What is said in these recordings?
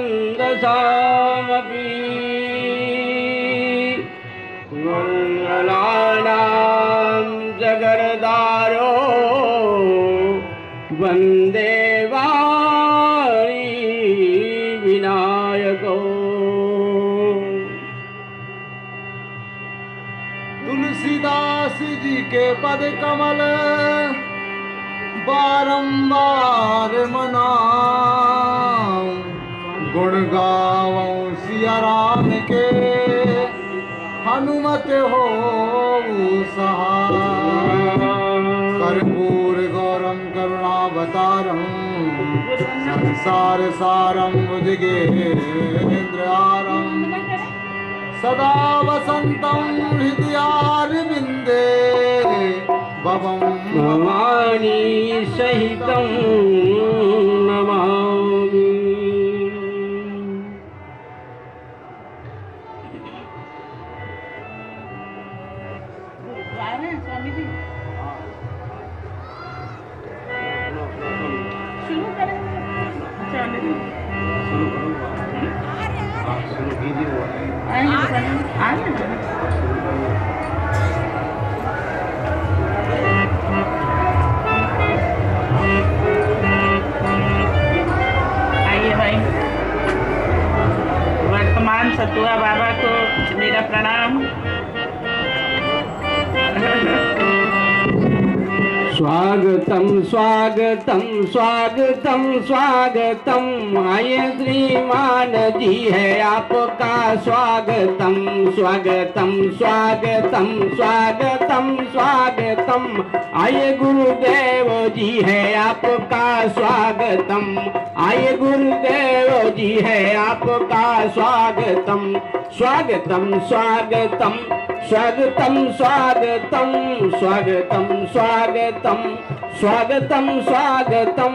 छन्दसामपि मङ्गलानां जगर्दारो वन्दे वाणी विनायको। तुलसीदास जी के पद कमल बारंबार मनाऊं, गुण गाऊं सिया राम के हनुमत हो सहाय। कर्पूर गौरम करुणावतारम संसार सारम भुजगेन्द्रहारम सदा वसंतं हृदयारविंदे भवं भवानी सहितं नमामि। स्वामी जी शुरू करेंगे। आइए भाई, वर्तमान सतुआ बाबा को मेरा प्रणाम। स्वागतम स्वागतम स्वागतम स्वागतम, आए श्रीमान जी है आपका स्वागतम। स्वागतम स्वागतम स्वागतम स्वागतम, आए गुरुदेव जी है आपका स्वागतम। आए गुरुदेव जी है आपका स्वागतम। स्वागतम स्वागतम स्वागतम स्वागतम स्वागतम स्वागतम स्वागतम स्वागतम,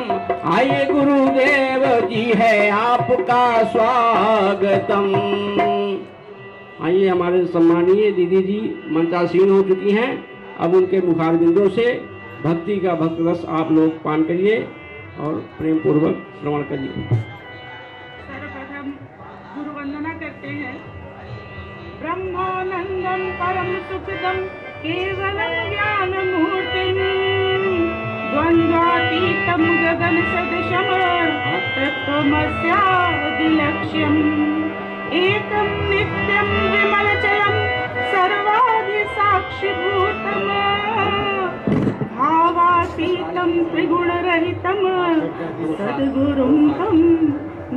आइए गुरुदेव जी है आपका स्वागतम। आइए, हमारे सम्मानीय दीदी जी मंचासीन हो चुकी हैं। अब उनके मुखारबिंदों से भक्ति का भक्त रस आप लोग पान करिए और प्रेम पूर्वक श्रवण करिए। सर्वप्रथम गुरु वंदना करते हैं। ब्रह्मानंदम परम सुखदम केवलम ज्ञान मूर्तिम द्वंद्वातीतम गगन सदृशम तत्त्वमस्यादि लक्ष्यम एकम नित्यम विमलचलम सर्वाधि साक्षिभूतम भावातीतम त्रिगुणरहितम सद्गुरुं तं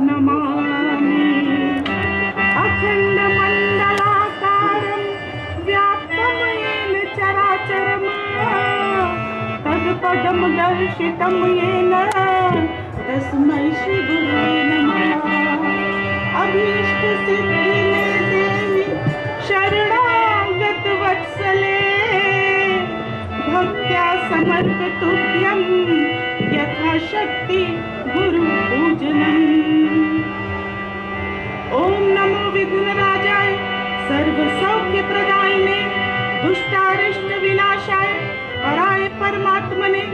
नमामि। अखंड मंडलाकारं व्याप्तं येन चराचरं तत्पदं दर्शितं येन तस्मै श्री गुरुवे नमः। अभीष्ट सिद्धि मे देहि शरणागत वत्सले भक्त्या समर्पितुभ्यं यथाशक्ति गुरु पूजनम्। ओम नमो विघ्नराजाय सर्व सौख्य प्रदायिने दुष्टारिष्ट विनाशाय पराय परमात्मने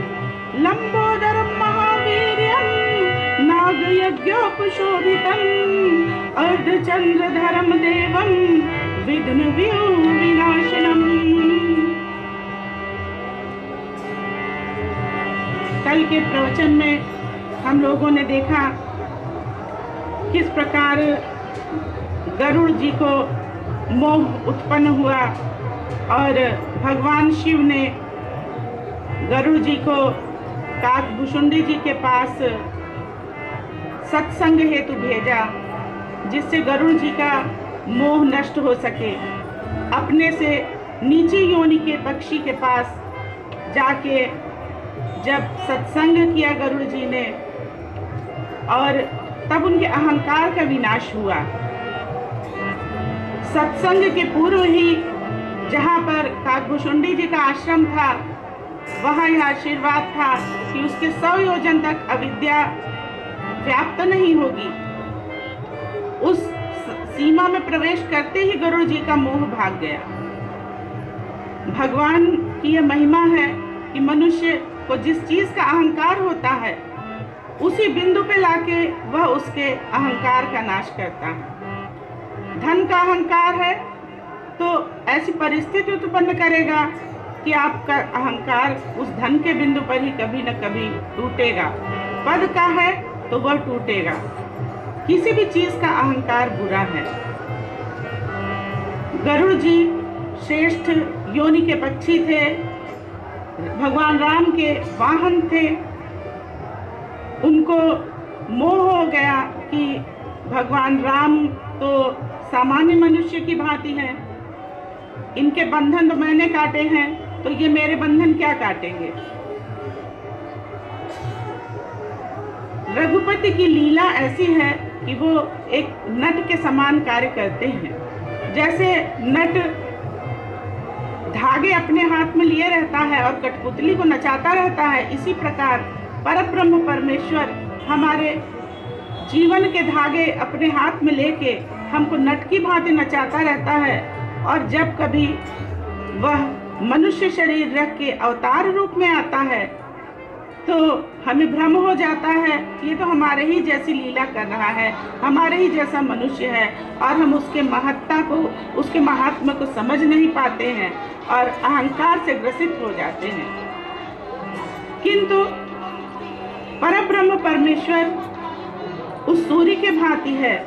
लंबोदरं महावीर्यं नागयज्ञोपशोभितम् अर्धचंद्रधरं देवं विघ्न विनाशनम्। कल के प्रवचन में हम लोगों ने देखा किस प्रकार गरुड़ जी को मोह उत्पन्न हुआ और भगवान शिव ने गरुड़ जी को काकभुषुंडी जी के पास सत्संग हेतु भेजा, जिससे गरुड़ जी का मोह नष्ट हो सके। अपने से नीची योनि के पक्षी के पास जाके जब सत्संग किया गरुड़ जी ने, और तब उनके अहंकार का विनाश हुआ। सत्संग के पूर्व ही जहाँ पर काकभुषुंडी जी का आश्रम था, वहाँ यह आशीर्वाद था कि उसके 100 योजन तक अविद्या व्याप्त नहीं होगी। उस सीमा में प्रवेश करते ही गरुड़ जी का मोह भाग गया। भगवान की यह महिमा है कि मनुष्य को जिस चीज का अहंकार होता है उसी बिंदु पे लाके वह उसके अहंकार का नाश करता है। धन का अहंकार है तो ऐसी परिस्थिति उत्पन्न करेगा कि आपका अहंकार उस धन के बिंदु पर ही कभी न कभी टूटेगा। पद का है तो वह टूटेगा। किसी भी चीज का अहंकार बुरा है। गरुड़ जी श्रेष्ठ योनि के पक्षी थे, भगवान राम के वाहन थे। उनको मोह हो गया कि भगवान राम तो सामान्य मनुष्य की भांति हैं, इनके बंधन तो मैंने काटे हैं, तो ये मेरे बंधन क्या काटेंगे। रघुपति की लीला ऐसी है कि वो एक नट के समान कार्य करते हैं। जैसे नट धागे अपने हाथ में लिए रहता है और कठपुतली को नचाता रहता है, इसी प्रकार परब्रह्म परमेश्वर हमारे जीवन के धागे अपने हाथ में लेके हमको नट की भांति नचाता रहता है। और जब कभी वह मनुष्य शरीर रख के अवतार रूप में आता है तो हमें भ्रम हो जाता है, ये तो हमारे ही जैसी लीला कर रहा है, हमारे ही जैसा मनुष्य है, और हम उसके महत्ता को, उसके महात्म्य को समझ नहीं पाते हैं और अहंकार से ग्रसित हो जाते हैं। किंतु परब्रह्म परमेश्वर उस सूर्य के भांति है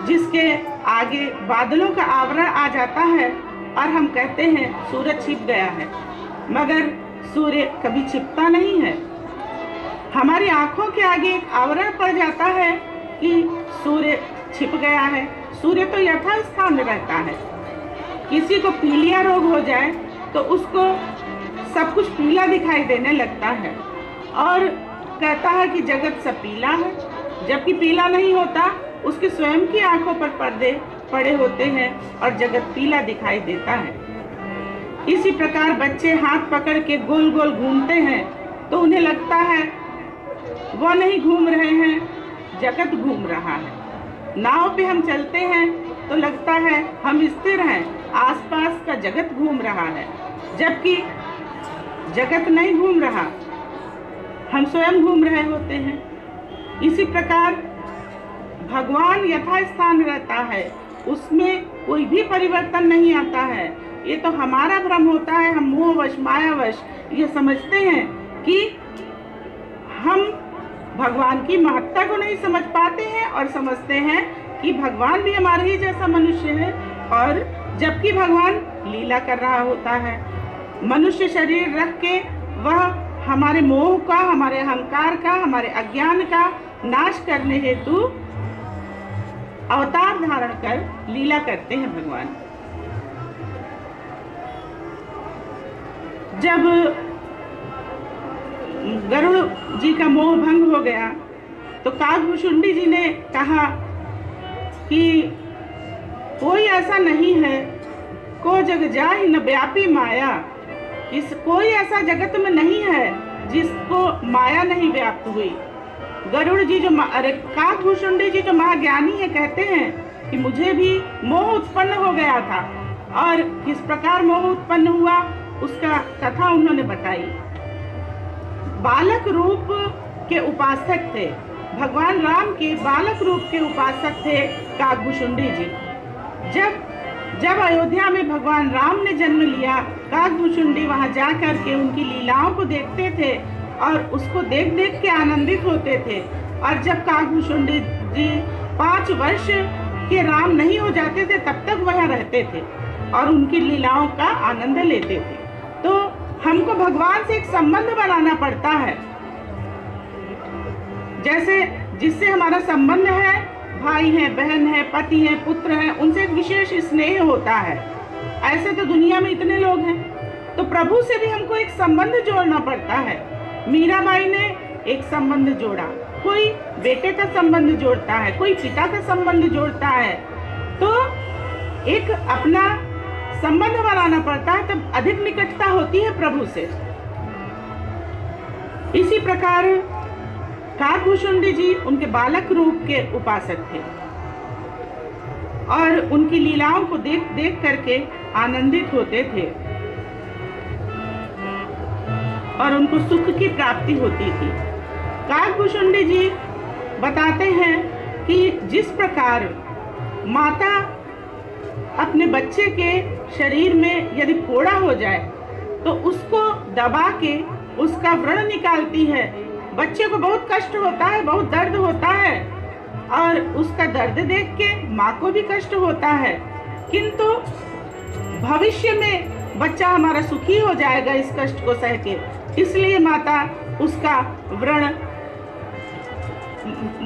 जिसके आगे बादलों का आवरण आ जाता है और हम कहते हैं सूरज छिप गया है, मगर सूर्य कभी छिपता नहीं है। हमारी आंखों के आगे एक आवरण पड़ जाता है कि सूर्य छिप गया है। सूर्य तो यथास्थान रहता है। किसी को पीलिया रोग हो जाए तो उसको सब कुछ पीला दिखाई देने लगता है और कहता है कि जगत सब पीला है, जबकि पीला नहीं होता। उसके स्वयं की आंखों पर पर्दे पड़े होते हैं और जगत पीला दिखाई देता है। इसी प्रकार बच्चे हाथ पकड़ के गोल गोल घूमते हैं तो उन्हें लगता है वो नहीं घूम रहे हैं, जगत घूम रहा है। नाव पे हम चलते हैं तो लगता है हम स्थिर हैं, आसपास का जगत घूम रहा है, जबकि जगत नहीं घूम रहा, हम स्वयं घूम रहे होते हैं। इसी प्रकार भगवान यथास्थान रहता है, उसमें कोई भी परिवर्तन नहीं आता है। ये तो हमारा भ्रम होता है, हम मोहवश मायावश ये समझते हैं कि हम भगवान की महत्ता को नहीं समझ पाते हैं और समझते हैं कि भगवान भी हमारे ही जैसा मनुष्य है, और जबकि भगवान लीला कर रहा होता है। मनुष्य शरीर रख के वह हमारे मोह का, हमारे अहंकार का, हमारे अज्ञान का नाश करने हेतु अवतार धारण कर लीला करते हैं भगवान। जब गरुड़ जी का मोह भंग हो गया तो काकभुशुंडी जी ने कहा कि कोई ऐसा नहीं है को जग जाहि न व्यापी माया। कोई ऐसा जगत में नहीं है जिसको माया नहीं व्याप्त हुई। गरुड़ जी जो काकभुशुंडी जी जो महाज्ञानी है कहते हैं कि मुझे भी मोह उत्पन्न हो गया था, और किस प्रकार मोह उत्पन्न हुआ उसका कथा उन्होंने बताई। बालक रूप के उपासक थे, भगवान राम के बालक रूप के उपासक थे काकभुशुंडी जी। जब अयोध्या में भगवान राम ने जन्म लिया, काकभुशुंडी वहां जाकर के उनकी लीलाओं को देखते थे और उसको देख देख के आनंदित होते थे। और जब काकभुशुंडी जी 5 वर्ष के राम नहीं हो जाते थे तब तक वहाँ रहते थे और उनकी लीलाओं का आनंद लेते थे। तो हमको भगवान से एक संबंध बनाना पड़ता है। जैसे जिससे हमारा संबंध है, भाई है, बहन है, पति है, पुत्र है, उनसे एक विशेष स्नेह होता है। ऐसे तो दुनिया में इतने लोग हैं, तो प्रभु से भी हमको एक संबंध जोड़ना पड़ता है। मीराबाई ने एक संबंध जोड़ा, कोई बेटे का संबंध जोड़ता है, कोई पिता का संबंध जोड़ता है, तो एक अपना संबंध बनाना पड़ता है, तब अधिक निकटता होती है प्रभु से। इसी प्रकार काकभुशुंडी जी उनके बालक रूप के उपासक थे और उनकी लीलाओं को देख देख करके आनंदित होते थे और उनको सुख की प्राप्ति होती थी। काकभूषुंडी जी बताते हैं कि जिस प्रकार माता अपने बच्चे के शरीर में यदि फोड़ा हो जाए तो उसको दबा के उसका व्रण निकालती है। बच्चे को बहुत कष्ट होता है, बहुत दर्द होता है और उसका दर्द देख के माँ को भी कष्ट होता है, किंतु भविष्य में बच्चा हमारा सुखी हो जाएगा इस कष्ट को सह के, इसलिए माता उसका व्रण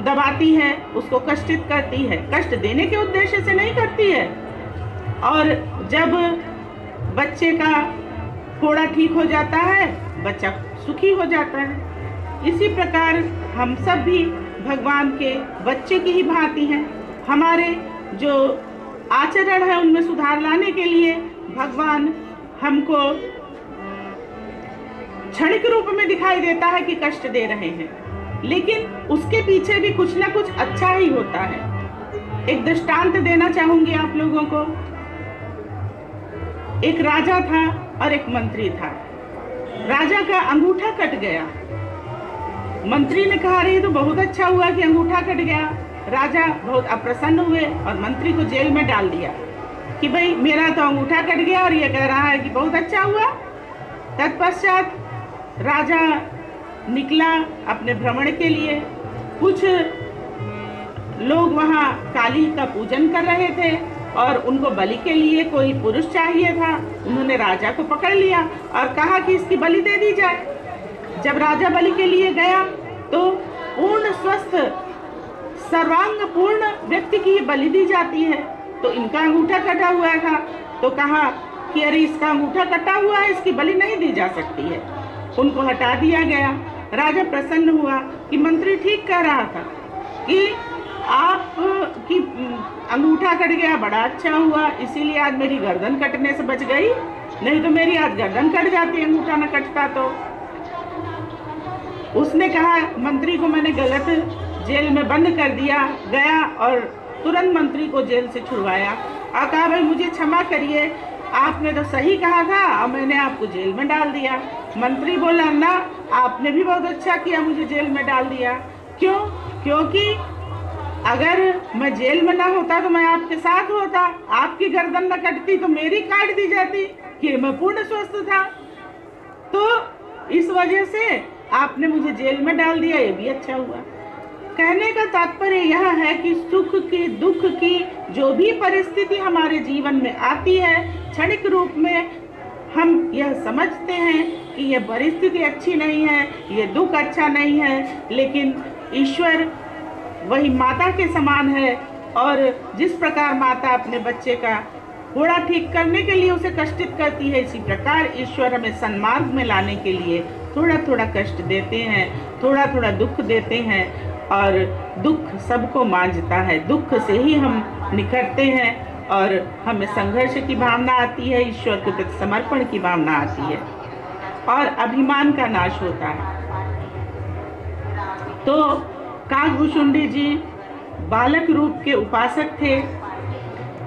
दबाती है, उसको कष्टित करती है। कष्ट देने के उद्देश्य से नहीं करती है। और जब बच्चे का फोड़ा ठीक हो जाता है, बच्चा सुखी हो जाता है। इसी प्रकार हम सब भी भगवान के बच्चे की ही भांति हैं। हमारे जो आचरण है उनमें सुधार लाने के लिए भगवान हमको क्षणिक रूप में दिखाई देता है कि कष्ट दे रहे हैं, लेकिन उसके पीछे भी कुछ ना कुछ अच्छा ही होता है। एक दृष्टांत देना चाहूंगी आप लोगों को। एक राजा था और एक मंत्री था। राजा का अंगूठा कट गया। मंत्री ने कहा, अरे तो बहुत अच्छा हुआ कि अंगूठा कट गया। राजा बहुत अप्रसन्न हुए और मंत्री को जेल में डाल दिया कि भाई मेरा तो अंगूठा कट गया और ये कह रहा है कि बहुत अच्छा हुआ। तत्पश्चात राजा निकला अपने भ्रमण के लिए। कुछ लोग वहाँ काली का पूजन कर रहे थे और उनको बलि के लिए कोई पुरुष चाहिए था। उन्होंने राजा को पकड़ लिया और कहा कि इसकी बलि दे दी जाए। जब राजा बलि के लिए गया तो पूर्ण स्वस्थ सर्वांग पूर्ण व्यक्ति की बलि दी जाती है, तो इनका अंगूठा कटा हुआ था। तो कहा कि अरे इसका अंगूठा कटा हुआ है, इसकी बलि नहीं दी जा सकती है। उनको हटा दिया गया। राजा प्रसन्न हुआ कि मंत्री ठीक कह रहा था कि आप की अंगूठा कट गया, बड़ा अच्छा हुआ, इसीलिए आज मेरी गर्दन कटने से बच गई, नहीं तो मेरी आज गर्दन कट जाती, अंगूठा न कटता तो। उसने कहा मंत्री को मैंने गलत जेल में बंद कर दिया। गया और तुरंत मंत्री को जेल से छुड़वाया और कहा भाई मुझे क्षमा करिए, आपने तो सही कहा था और मैंने आपको जेल में डाल दिया। मंत्री बोला ना, आपने भी बहुत अच्छा किया, मुझे जेल में डाल दिया। क्यों? क्योंकि अगर मैं जेल में ना होता तो मैं आपके साथ होता, आपकी गर्दन न कटती तो मेरी काट दी जाती कि मैं पूर्ण स्वस्थ था। तो इस वजह से आपने मुझे जेल में डाल दिया, ये भी अच्छा हुआ। कहने का तात्पर्य यह है कि सुख की दुख की जो भी परिस्थिति हमारे जीवन में आती है, क्षणिक रूप में हम यह समझते हैं कि यह परिस्थिति अच्छी नहीं है, ये दुख अच्छा नहीं है, लेकिन ईश्वर वही माता के समान है और जिस प्रकार माता अपने बच्चे का फोड़ा ठीक करने के लिए उसे कष्टित करती है, इसी प्रकार ईश्वर हमें सन्मार्ग में लाने के लिए थोड़ा थोड़ा कष्ट देते हैं, थोड़ा थोड़ा दुख देते हैं। और दुख सबको मांझता है, दुख से ही हम निखरते हैं और हमें संघर्ष की भावना आती है, ईश्वर के प्रति समर्पण की भावना आती है और अभिमान का नाश होता है। तो काकभूषुंडी जी बालक रूप के उपासक थे।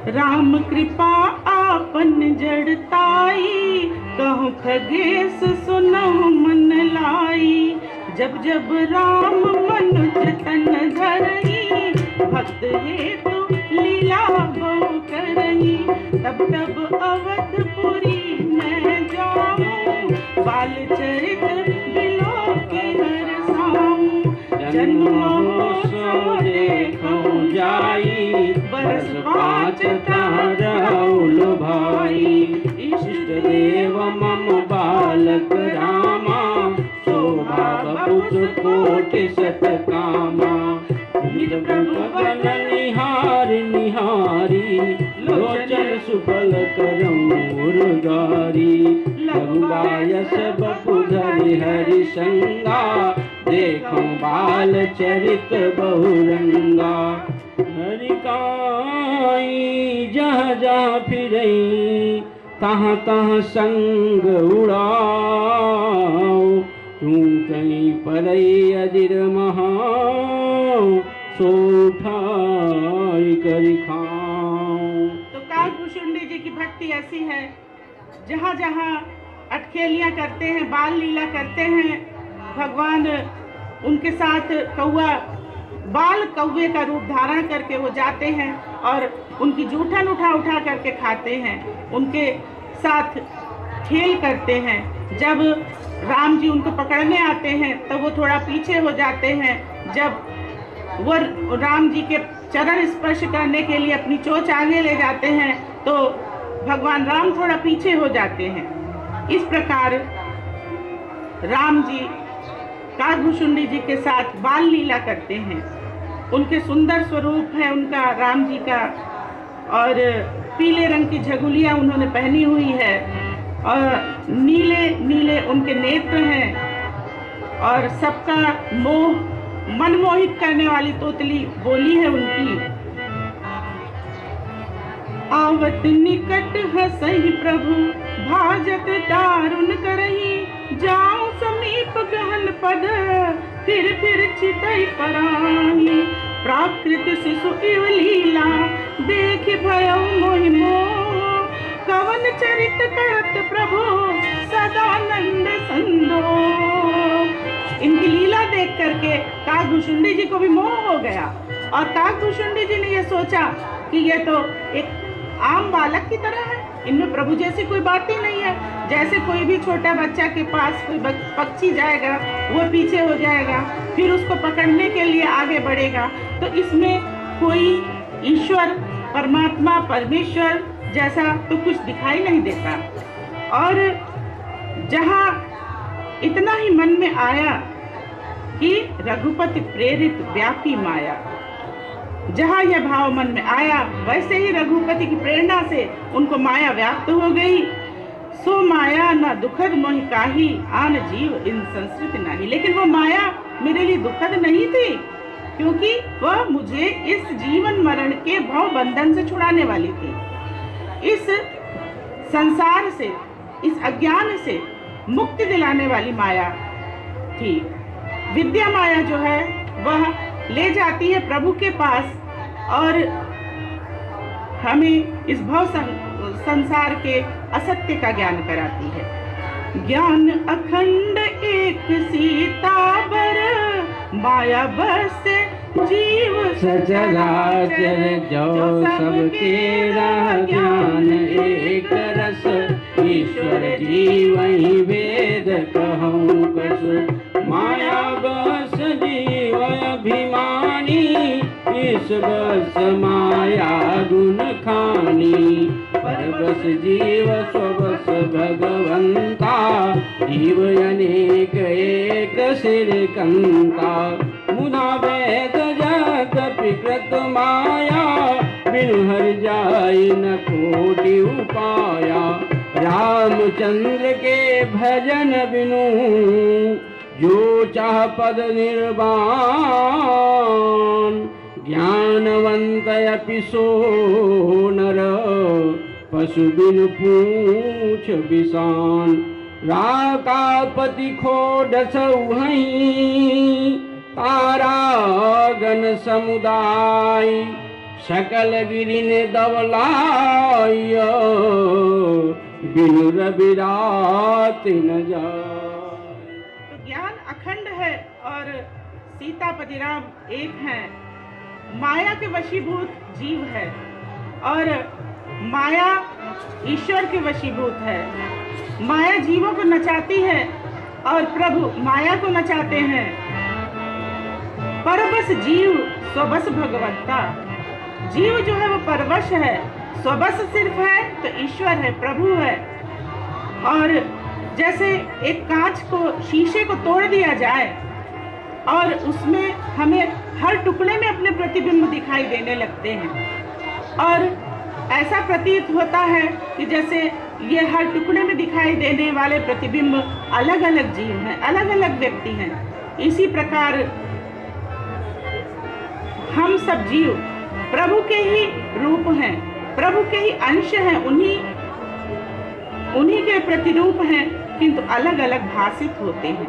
राम कृपा आपन जड़ताई, कहूँ खगेश सुनहु मन लाई। जब जब राम मनुज तन धरही, भक्त हेतु लीला बहु करही। तब तब अवधपुरी मैं जाऊँ, बाल चरित बिलो के हर साऊँ। जन्मोत्सव देखूं जाई, बरस 5 रहूल भाई। इष्ट देव मम बालक रामा, शोभा बहुत कोटि शत कामा। प्रभु बन निहारी निहारी, लोचन सुफल करऊं उर्गारी। लघुबायस बपुधरि हरि संगा, देखूं बाल चरित बहुरंगा। हरि काई जहाँ जहाँ फिरई, तहाँ तहाँ संग उड़ाओ। तू कहीं परई अजिर महा, सो उठाई करि खाओ। तो काकभूषुंडी जी की भक्ति ऐसी है, जहाँ जहाँ अटखेलियाँ करते हैं, बाल लीला करते हैं, भगवान उनके साथ कौआ, बाल कौवे का रूप धारण करके वो जाते हैं और उनकी जूठन उठा करके खाते हैं, उनके साथ खेल करते हैं। जब राम जी उनको पकड़ने आते हैं तब वो थोड़ा पीछे हो जाते हैं। जब वो राम जी के चरण स्पर्श करने के लिए अपनी चोंच आगे ले जाते हैं तो भगवान राम थोड़ा पीछे हो जाते हैं। इस प्रकार राम जी काकभुशुंडी जी के साथ बाल लीला करते हैं। उनके सुंदर स्वरूप है उनका, राम जी का, और पीले रंग की झगुलियाँ उन्होंने पहनी हुई है और नीले नीले उनके नेत्र हैं और सबका मनमोहित करने वाली तोतली बोली है उनकी। आवत निकट हसहि प्रभु भाजत दारुण करही, जाऊं समीप गहन पद फिर चितई पराही। प्राकृत शिशु इव लीला देख भयउ मोहि मोह, कवन चरित करत प्रभु सदानंद संदोह। इनकी लीला देख करके काकभुशुंडी जी को भी मोह हो गया और काकभुशुंडी जी ने ये सोचा कि ये तो एक आम बालक की तरह है, इनमें प्रभु जैसी कोई बात ही नहीं है। जैसे कोई भी छोटा बच्चा के पास कोई पक्षी जाएगा वो पीछे हो जाएगा, फिर उसको पकड़ने के लिए आगे बढ़ेगा, तो इसमें कोई ईश्वर, परमात्मा, परमेश्वर जैसा तो कुछ दिखाई नहीं देता। और जहाँ इतना ही मन में आया कि रघुपति प्रेरित व्यापी माया, जहाँ यह भाव मन में आया वैसे ही रघुपति की प्रेरणा से उनको माया व्याप्त हो गई। सो माया न दुखद मोहि काही, आन जीव इन संस्कृत नाही। लेकिन वो माया मेरे लिए दुखद नहीं थी, क्योंकि वह मुझे इस जीवन मरण के भव बंधन से छुड़ाने वाली थी। इस संसार से, इस अज्ञान से मुक्ति दिलाने वाली माया थी। विद्या माया जो है वह ले जाती है प्रभु के पास और हमें इस भव संसार के असत्य का ज्ञान कराती है। ज्ञान अखंड एक सीतावर, माया बस जीव सचराचर जो सबके ज्ञान एक रस, ईश्वर जी वही वेद कहूँ कस। माया बस जीव अभिमानी, इस बस माया गुण खानी। परबस जीव स्वबस भगवंता, जीव अनेक एक सिर कंता। मुना वेद जत विकृत माया, बिनु हर जाय न कोटि उपाया। रामचंद्र के भजन बिनु, जो चाह पद निर्वाण। ज्ञानवंत अपि सो नर, पशु बिनु पूछ बिसान। राकापति खोडस उहई, तारागण समुदाय। सकल गिरिन दवलाय, बिनु रवि रात न जाय। तो ज्ञान अखंड है और सीतापति राम एक हैं। माया के वशीभूत जीव है और माया ईश्वर के वशीभूत है। माया जीवों को नचाती है और प्रभु माया को नचाते हैं। परवश जीव स्वबस भगवंता। जीव जो है वो परवश है, स्वबस सिर्फ है तो ईश्वर है, प्रभु है। और जैसे एक कांच को, शीशे को तोड़ दिया जाए और उसमें हमें हर टुकड़े में अपने प्रतिबिंब दिखाई देने लगते हैं और ऐसा प्रतीत होता है कि जैसे ये हर टुकड़े में दिखाई देने वाले प्रतिबिंब अलग अलग जीव हैं, अलग अलग व्यक्ति हैं। इसी प्रकार हम सब जीव प्रभु के ही रूप हैं, प्रभु के ही अंश हैं, उन्हीं के प्रतिरूप हैं, किंतु अलग अलग भाषित होते हैं।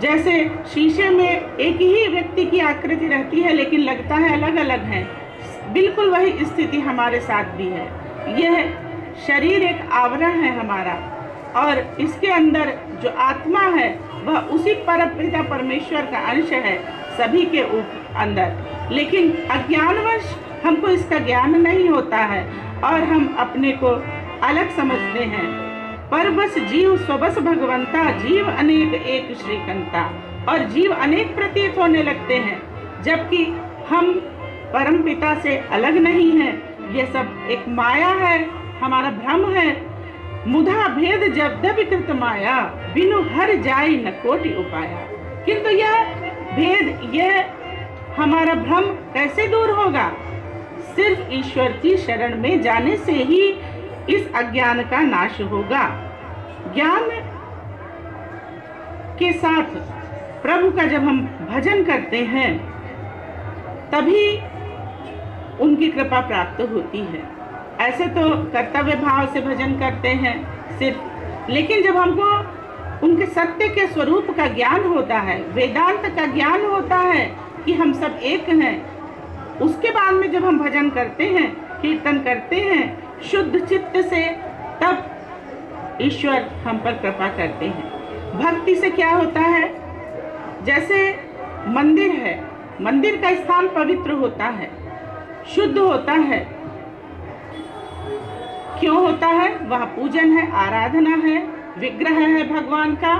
जैसे शीशे में एक ही व्यक्ति की आकृति रहती है लेकिन लगता है अलग अलग है, बिल्कुल वही स्थिति हमारे साथ भी है। यह शरीर एक आवरण है हमारा और इसके अंदर जो आत्मा है वह उसी परमपिता परमेश्वर का अंश है सभी के अंदर। लेकिन अज्ञानवश हमको इसका ज्ञान नहीं होता है और हम अपने को अलग समझते हैं। पर बस जीव स्वबस भगवंता, जीव अनेक एक श्रीकंता, और जीव अनेक प्रतीत होने लगते हैं, जबकि हम परम पिता से अलग नहीं हैं। ये सब एक माया है, हमारा भ्रम है। मुधा भेद जब कृत माया, बिनु हर जाई न कोटि उपाया। किंतु यह भेद, यह हमारा भ्रम कैसे दूर होगा? सिर्फ ईश्वर की शरण में जाने से ही इस अज्ञान का नाश होगा। ज्ञान के साथ प्रभु का जब हम भजन करते हैं तभी उनकी कृपा प्राप्त होती है। ऐसे तो कर्तव्य भाव से भजन करते हैं सिर्फ, लेकिन जब हमको उनके सत्य के स्वरूप का ज्ञान होता है, वेदांत का ज्ञान होता है कि हम सब एक हैं, उसके बाद में जब हम भजन करते हैं, कीर्तन करते हैं शुद्ध चित्त से, तब ईश्वर हम पर कृपा करते हैं। भक्ति से क्या होता है? जैसे मंदिर है, मंदिर का स्थान पवित्र होता है, शुद्ध होता है। क्यों होता है? वह पूजन है, आराधना है, विग्रह है भगवान का।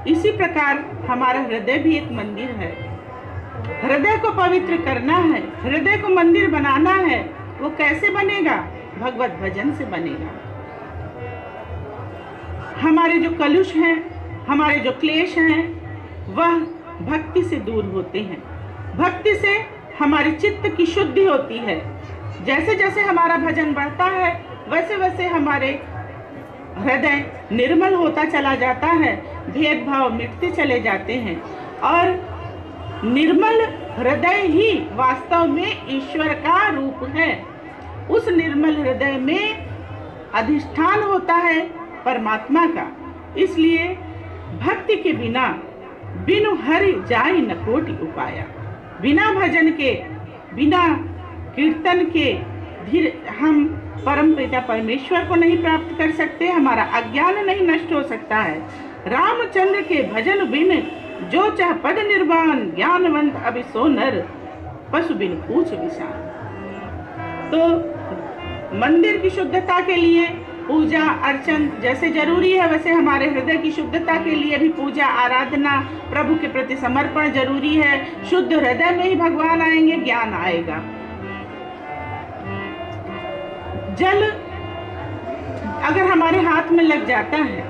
इसी प्रकार हमारा हृदय भी एक मंदिर है। हृदय को पवित्र करना है, हृदय को मंदिर बनाना है। वो कैसे बनेगा? भगवत भजन से बनेगा। हमारे जो कलुष हैं, हमारे जो क्लेश हैं, वह भक्ति से दूर होते हैं। भक्ति से हमारे चित्त की शुद्धि होती है। जैसे जैसे हमारा भजन बढ़ता है वैसे वैसे हमारे हृदय निर्मल होता चला जाता है, भेदभाव मिटते चले जाते हैं, और निर्मल हृदय ही वास्तव में ईश्वर का रूप है। उस निर्मल हृदय में अधिष्ठान होता है परमात्मा का। इसलिए भक्ति के बिना बिनु हरि जाई न कोटि उपाया। बिना भजन के, बिना कीर्तन के हम परम पिता परमेश्वर को नहीं प्राप्त कर सकते। हमारा अज्ञान नहीं नष्ट हो सकता है। रामचंद्र के भजन बिन जो चाह पद निर्वाण, ज्ञानवंत अभी सो नर, पशु बिन पूछ विशान। तो मंदिर की शुद्धता के लिए पूजा अर्चन जैसे जरूरी है, वैसे हमारे हृदय की शुद्धता के लिए भी पूजा आराधना, प्रभु के प्रति समर्पण जरूरी है। शुद्ध हृदय में ही भगवान आएंगे, ज्ञान आएगा। जल अगर हमारे हाथ में लग जाता है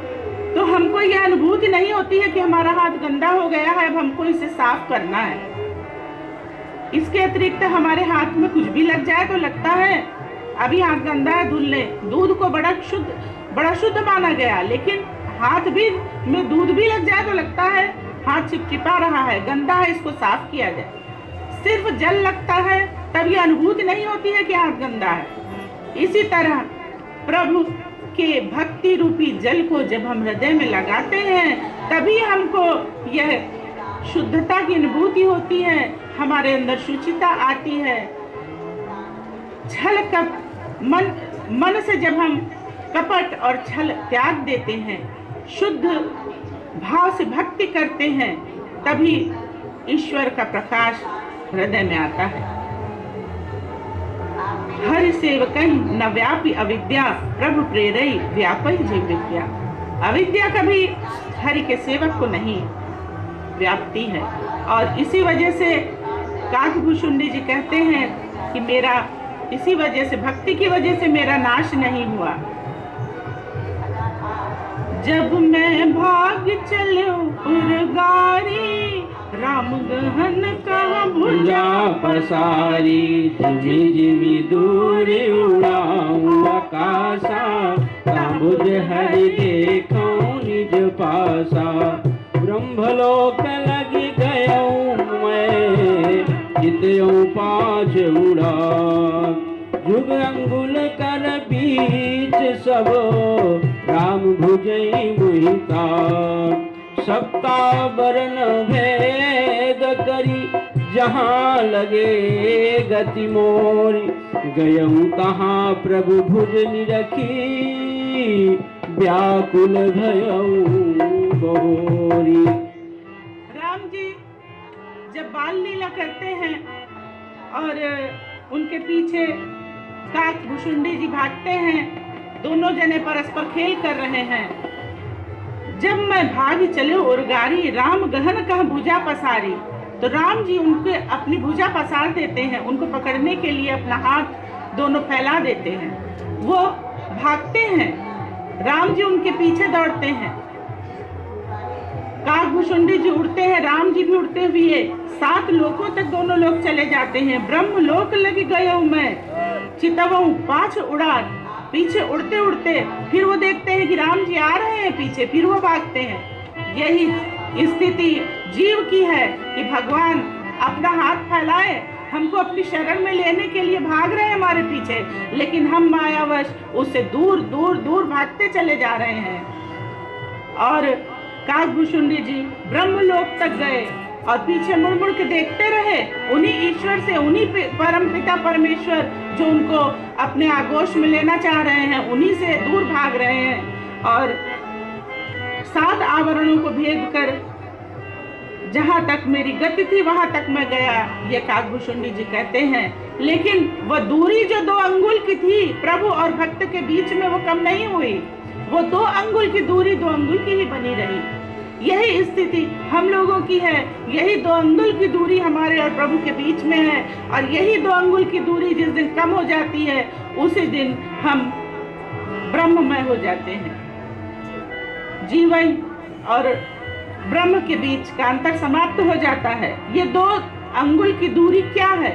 तो हमको यह अनुभूति नहीं होती है कि हमारा हाथ गंदा हो गया है, अब हमको इसे साफ करना है। इसके अतिरिक्त हमारे हाथ में कुछ भी लग जाए तो लगता है अभी हाथ गंदा है, धुल ले। दूध को बड़ा शुद्ध माना गया, लेकिन हाथ भी में दूध भी लग जाए तो लगता है हाथ चिपचिपा रहा है, गंदा है, इसको साफ किया जाए। सिर्फ जल लगता है तब यह अनुभूति नहीं होती है कि हाथ गंदा है। इसी तरह प्रभु के भक्ति रूपी जल को जब हम हृदय में लगाते हैं तभी हमको यह शुद्धता की अनुभूति होती है, हमारे अंदर शुचिता आती है। छल कप मन से जब हम कपट और छल त्याग देते हैं, शुद्ध भाव से भक्ति करते हैं, तभी ईश्वर का प्रकाश हृदय में आता है। हरि सेवकई न व्यापी अविद्या, प्रभु प्रेरई व्यापई जीव विद्या। अविद्या कभी हरि के सेवक को नहीं व्यापती है, और इसी वजह से काकभूषुंडी जी कहते हैं कि मेरा इसी वजह से, भक्ति की वजह से मेरा नाश नहीं हुआ। जब मैं भाग चलो उर्गारी, राम गहन का भुजा पसारी, जिमी जिमी दूर उड़ाऊं आकाशा, ताबुज हरि देखूं निज पासा। ब्रह्मलोक लगी गयूं मैं, जितयूं पाछ उड़ा, जुग अंगुल कर बीच सब, राम भुजई मुहिता। सप्ता बरन भेद करी, जहाँ लगे गति मोरी, गयऊं तहाँ प्रभु भुज निरखी, व्याकुल भयऊ बहोरी। राम जी जब बाल लीला करते हैं और उनके पीछे काकभूषुंडी जी भागते हैं, दोनों जने परस्पर खेल कर रहे हैं। जब मैं भाग चले उर्गारी, राम गहन कह भुजा पसारी। तो राम जी उनके अपनी भुजा पसार देते हैं, उनको पकड़ने के लिए अपना हाथ दोनों फैला देते हैं। वो भागते हैं, राम जी उनके पीछे दौड़ते हैं। काकभूषुंडी जी उड़ते हैं, राम जी भी उड़ते हुए 7 लोकों तक दोनों लोग चले जाते हैं। ब्रह्म लोक लगी गयो मैं, चितवऊ पाछ उड़ान। पीछे उड़ते उड़ते फिर वो देखते हैं कि राम जी आ रहे हैं पीछे, फिर वो भागते हैं। यही स्थिति जीव की है कि भगवान अपना हाथ फैलाए, हमको अपनी शरण में लेने के लिए भाग रहे हैं हमारे पीछे, लेकिन हम मायावश उससे दूर दूर दूर भागते चले जा रहे हैं। और काकभूषुंडी जी ब्रह्मलोक तक गए और पीछे मुड़ मुड़ के देखते रहे। उन्हीं ईश्वर से, उन्हीं परम पिता परमेश्वर जो उनको अपने आगोश में लेना चाह रहे हैं, उन्हीं से दूर भाग रहे हैं। और 7 आवरणों को भेद कर जहां तक मेरी गति थी वहां तक मैं गया, ये काकभूषुंडी जी कहते हैं। लेकिन वह दूरी जो 2 अंगुल की थी प्रभु और भक्त के बीच में, वो कम नहीं हुई। वो 2 अंगुल की दूरी 2 अंगुल की ही बनी रही। यही स्थिति हम लोगों की है। यही 2 अंगुल की दूरी हमारे और प्रभु के बीच में है। और यही 2 अंगुल की दूरी जिस दिन कम हो जाती है, उसी दिन हम ब्रह्ममय हो जाते हैं। जीवन और ब्रह्म के बीच का अंतर समाप्त हो जाता है। ये 2 अंगुल की दूरी क्या है,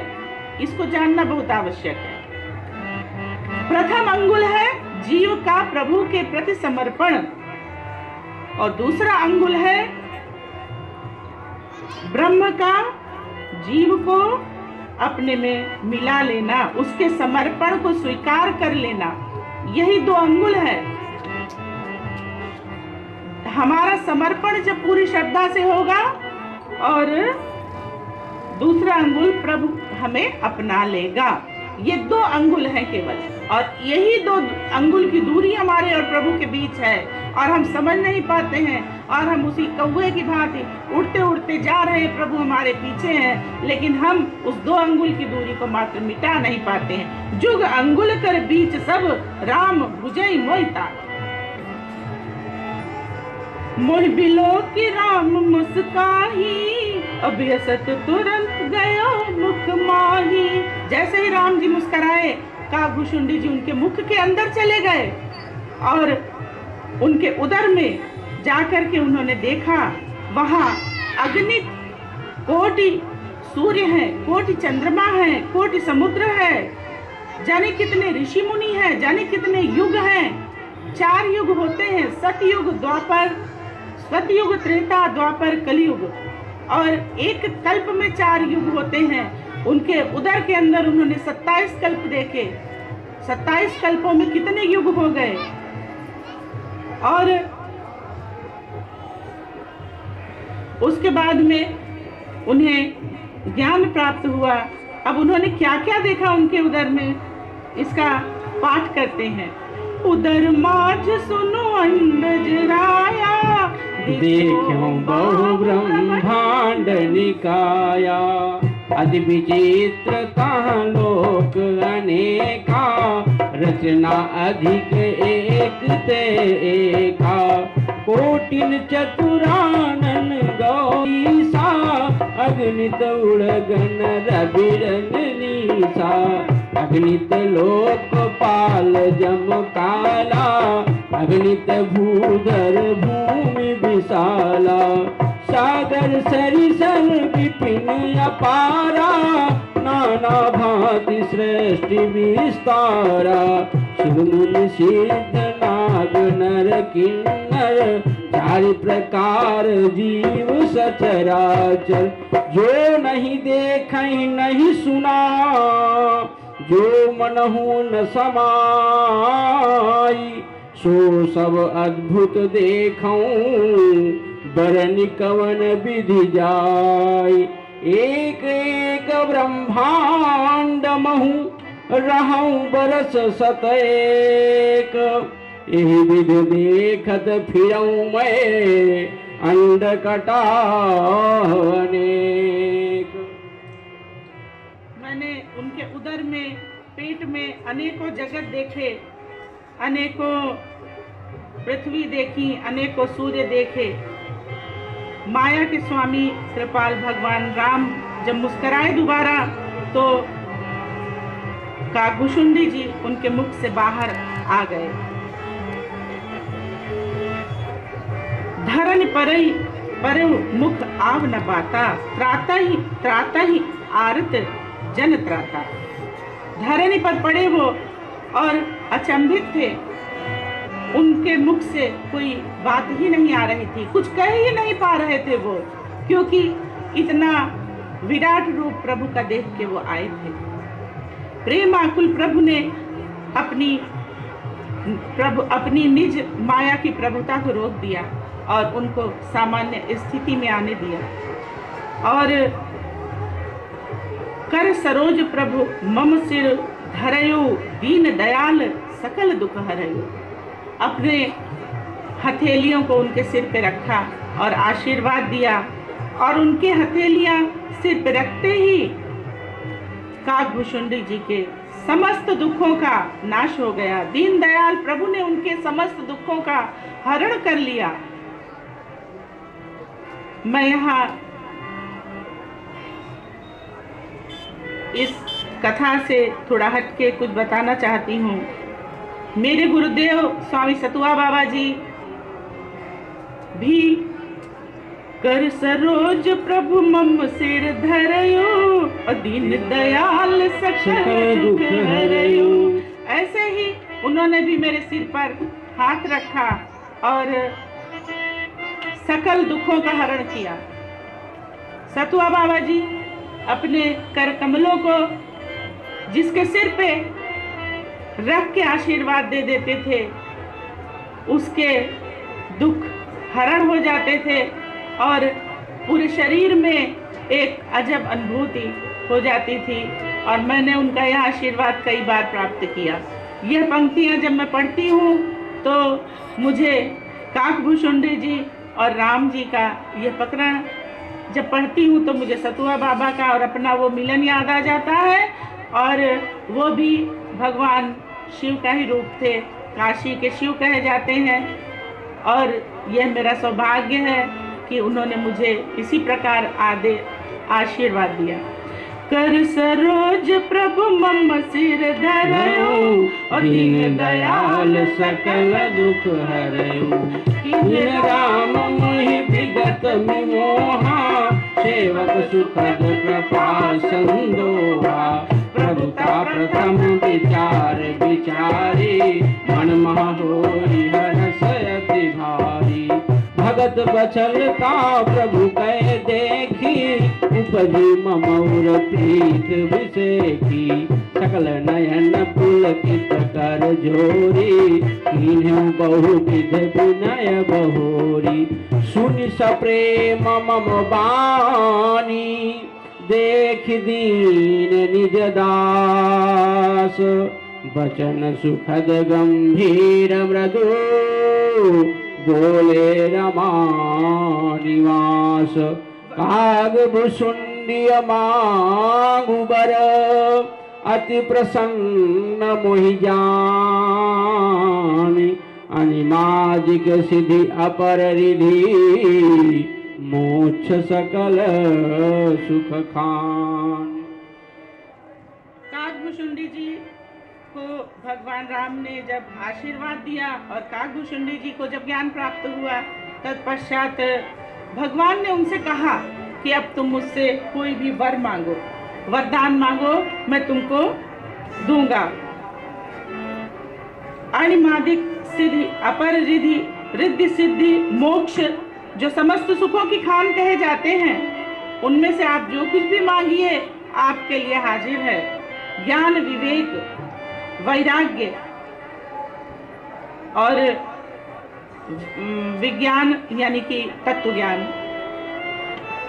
इसको जानना बहुत आवश्यक है। प्रथम अंगुल है जीव का प्रभु के प्रति समर्पण, और दूसरा अंगुल है ब्रह्म का जीव को अपने में मिला लेना, उसके समर्पण को स्वीकार कर लेना। यही 2 अंगुल है। हमारा समर्पण जब पूरी श्रद्धा से होगा और दूसरा अंगुल प्रभु हमें अपना लेगा। ये 2 अंगुल हैं केवल, और यही 2 अंगुल की दूरी हमारे और प्रभु के बीच है। और हम समझ नहीं पाते हैं, और हम उसी कौवे की भांति उड़ते उड़ते जा रहे हैं, प्रभु हमारे पीछे हैं, लेकिन हम उस 2 अंगुल की दूरी को मात्र मिटा नहीं पाते हैं। जुग अंगुल कर बीच सब राम भुजई मोहिता। मोह बिलो की राम मुस्काही, अभ्यसत तुरंत गयो मुख माही। जैसे ही राम जी मुस्कुराए, काकभूषुंडी जी उनके मुख के अंदर चले गए और उनके उदर में जाकर के उन्होंने देखा, वहां अग्नित कोटि सूर्य है, कोटि चंद्रमा है, कोटि समुद्र है। जाने कितने ऋषि मुनि हैं, जाने कितने युग हैं। 4 युग होते हैं, सतयुग, द्वापर, सतयुग, त्रेता, द्वापर, कलयुग। और एक कल्प में 4 युग होते हैं। उनके उदर के अंदर उन्होंने 27 कल्प देखे। 27 कल्पों में कितने युग हो गए। और उसके बाद में उन्हें ज्ञान प्राप्त हुआ। अब उन्होंने क्या क्या देखा उनके उदर में, इसका पाठ करते हैं। उदर माझ सुनो अंडज राया, देखो बहु ब्रह्मांड निकाया। अति विचित्रता लोक अनेका, रचना अधिक एक ते एका। कोटिन चतुरानन गौरीसा, अग्नित उड़गन रविरंग नीसा। अग्नित लोकपाल जम काला, अग्नित भूधर भूमि विशाला। सागर सरिसन विपिन अपारा, नाना भांति सृष्टि विस्तारा। शिव मुनि सिद्ध नाग नर किन्नर, 4 प्रकार जीव सचराचर। जो नहीं देखहि नहीं सुना, जो मनहु न समाई। सो सब अद्भुत देखऊं, बरनि कवन विधि जाय। एक एक ब्रह्मांड महु रहूं बरस सतैक, यही विध देखत फिरऊं मैं अंड कटा अनेक। मैंने उनके उदर में, पेट में अनेकों जगत देखे, अनेकों पृथ्वी देखी, अनेकों सूर्य देखे। माया के स्वामी कृपाल भगवान राम जब मुस्कुराए दोबारा तो काकभूषुंडी जी उनके मुख से बाहर आ गए। धरन परई परु मुख आव न बाता, त्राता ही आरत जन त्राता। धरनी पर पड़े वो और अचंभित थे, उनके मुख से कोई बात ही नहीं आ रही थी, कुछ कह ही नहीं पा रहे थे वो, क्योंकि इतना विराट रूप प्रभु का देख के वो आए थे। प्रेमाकुल प्रभु ने अपनी निज माया की प्रभुता को रोक दिया और उनको सामान्य स्थिति में आने दिया। और कर सरोज प्रभु मम सिर धरयो, दीन दयाल सकल दुख हरयो। अपने हथेलियों को उनके सिर पे रखा और आशीर्वाद दिया, और उनके हथेलियां सिर पे रखते ही काकभूषुंडी जी के समस्त दुखों का नाश हो गया। दीन दयाल प्रभु ने उनके समस्त दुखों का हरण कर लिया। मैं यहाँ इस कथा से थोड़ा हटके कुछ बताना चाहती हूँ। मेरे गुरुदेव स्वामी सतुआ बाबा जी भी कर सरोज प्रभु मम सिर धरयो, दीन दयाल सकल दुख हरयो। ऐसे ही उन्होंने भी मेरे सिर पर हाथ रखा और सकल दुखों का हरण किया। सतुआ बाबा जी अपने कर कमलों को जिसके सिर पे रख के आशीर्वाद दे देते थे, उसके दुख हरण हो जाते थे और पूरे शरीर में एक अजब अनुभूति हो जाती थी। और मैंने उनका यह आशीर्वाद कई बार प्राप्त किया। यह पंक्तियां जब मैं पढ़ती हूँ तो मुझे काकभूषुंडी जी और राम जी का यह प्रकरण जब पढ़ती हूँ तो मुझे सतुआ बाबा का और अपना वो मिलन याद आ जाता है। और वो भी भगवान शिव का ही रूप थे, काशी के शिव कहे जाते हैं। और यह मेरा सौभाग्य है कि उन्होंने मुझे इसी प्रकार आशीर्वाद दिया। कर सरोज प्रभु मम सिर धरयो, और दीन दयाल सकल दुख हरयो। इन राम मोहि विगत मोहा, सेवक सुखद कृपा संदोहा। प्रभुता प्रथम विचार विचारी, मन महा होई हर्ष अति भारी। भगत बचलता प्रभु कह देखी, उपजी ममौर प्रीत विषेखी। सकल नयन पुलकित कर जोरी, कीन्हु बहु विध विनय बहोरी। सुनि सप्रेम मम बानी, देख दीन निज दास। वचन सुखद गंभीर मृदु, बोले रमा निवास। काकभूषुंडी मांगु बर, अति प्रसन्न मोहि जानि। अनिमादिक सिद्धि अपर रिधि, मोक्ष सकल सुख खान। काकभूषुंडी जी को भगवान राम ने जब आशीर्वाद दिया और काकभूषुंडी जी को जब ज्ञान प्राप्त हुआ, तत्पश्चात भगवान ने उनसे कहा कि अब तुम मुझसे कोई भी वर मांगो, वरदान मांगो, मैं तुमको दूंगा। अनिमादिक सिद्धि अपर रिधि, रिद्धि सिद्धि मोक्ष, जो समस्त सुखों की खान कहे जाते हैं, उनमें से आप जो कुछ भी मांगिए आपके लिए हाजिर है। ज्ञान विवेक वैराग्य और विज्ञान यानी कि तत्व ज्ञान।